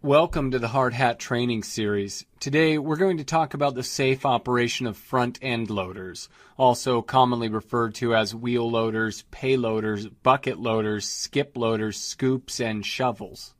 Welcome to the Hard Hat Training Series. Today we're going to talk about the safe operation of front-end loaders, also commonly referred to as wheel loaders, payloaders, bucket loaders, skip loaders, scoops, and shovels.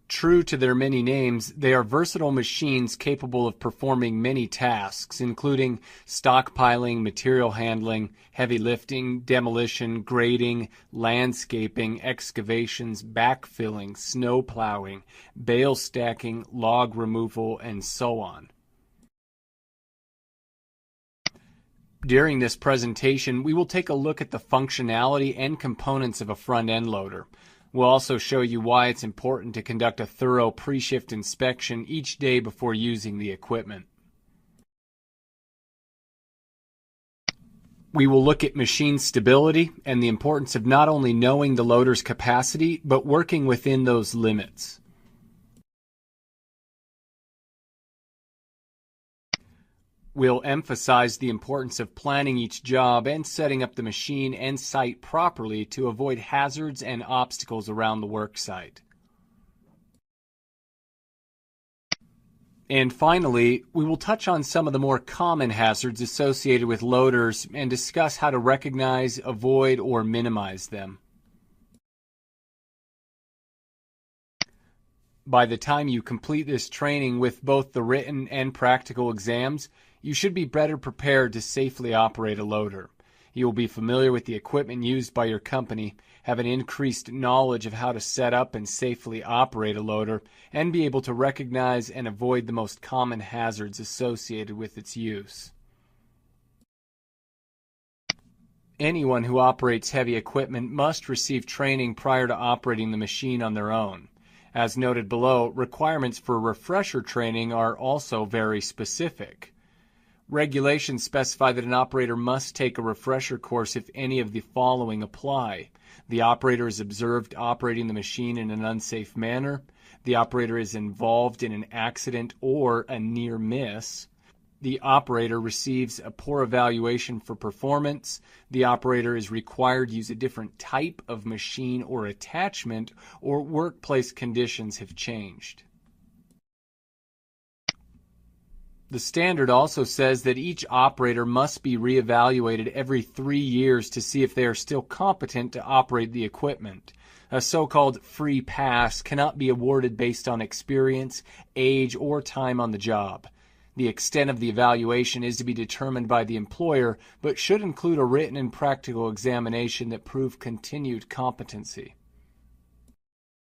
True to their many names, they are versatile machines capable of performing many tasks, including stockpiling, material handling, heavy lifting, demolition, grading, landscaping, excavations, backfilling, snow plowing, bale stacking, log removal, and so on. During this presentation, we will take a look at the functionality and components of a front-end loader. We'll also show you why it's important to conduct a thorough pre-shift inspection each day before using the equipment. We will look at machine stability and the importance of not only knowing the loader's capacity, but working within those limits. We'll emphasize the importance of planning each job and setting up the machine and site properly to avoid hazards and obstacles around the work site. And finally, we will touch on some of the more common hazards associated with loaders and discuss how to recognize, avoid, or minimize them. By the time you complete this training with both the written and practical exams, you should be better prepared to safely operate a loader. You will be familiar with the equipment used by your company, have an increased knowledge of how to set up and safely operate a loader, and be able to recognize and avoid the most common hazards associated with its use. Anyone who operates heavy equipment must receive training prior to operating the machine on their own. As noted below, requirements for refresher training are also very specific. Regulations specify that an operator must take a refresher course if any of the following apply. The operator is observed operating the machine in an unsafe manner. The operator is involved in an accident or a near miss. The operator receives a poor evaluation for performance. The operator is required to use a different type of machine or attachment, or workplace conditions have changed. The standard also says that each operator must be reevaluated every 3 years to see if they are still competent to operate the equipment. A so-called free pass cannot be awarded based on experience, age, or time on the job. The extent of the evaluation is to be determined by the employer, but should include a written and practical examination that prove continued competency.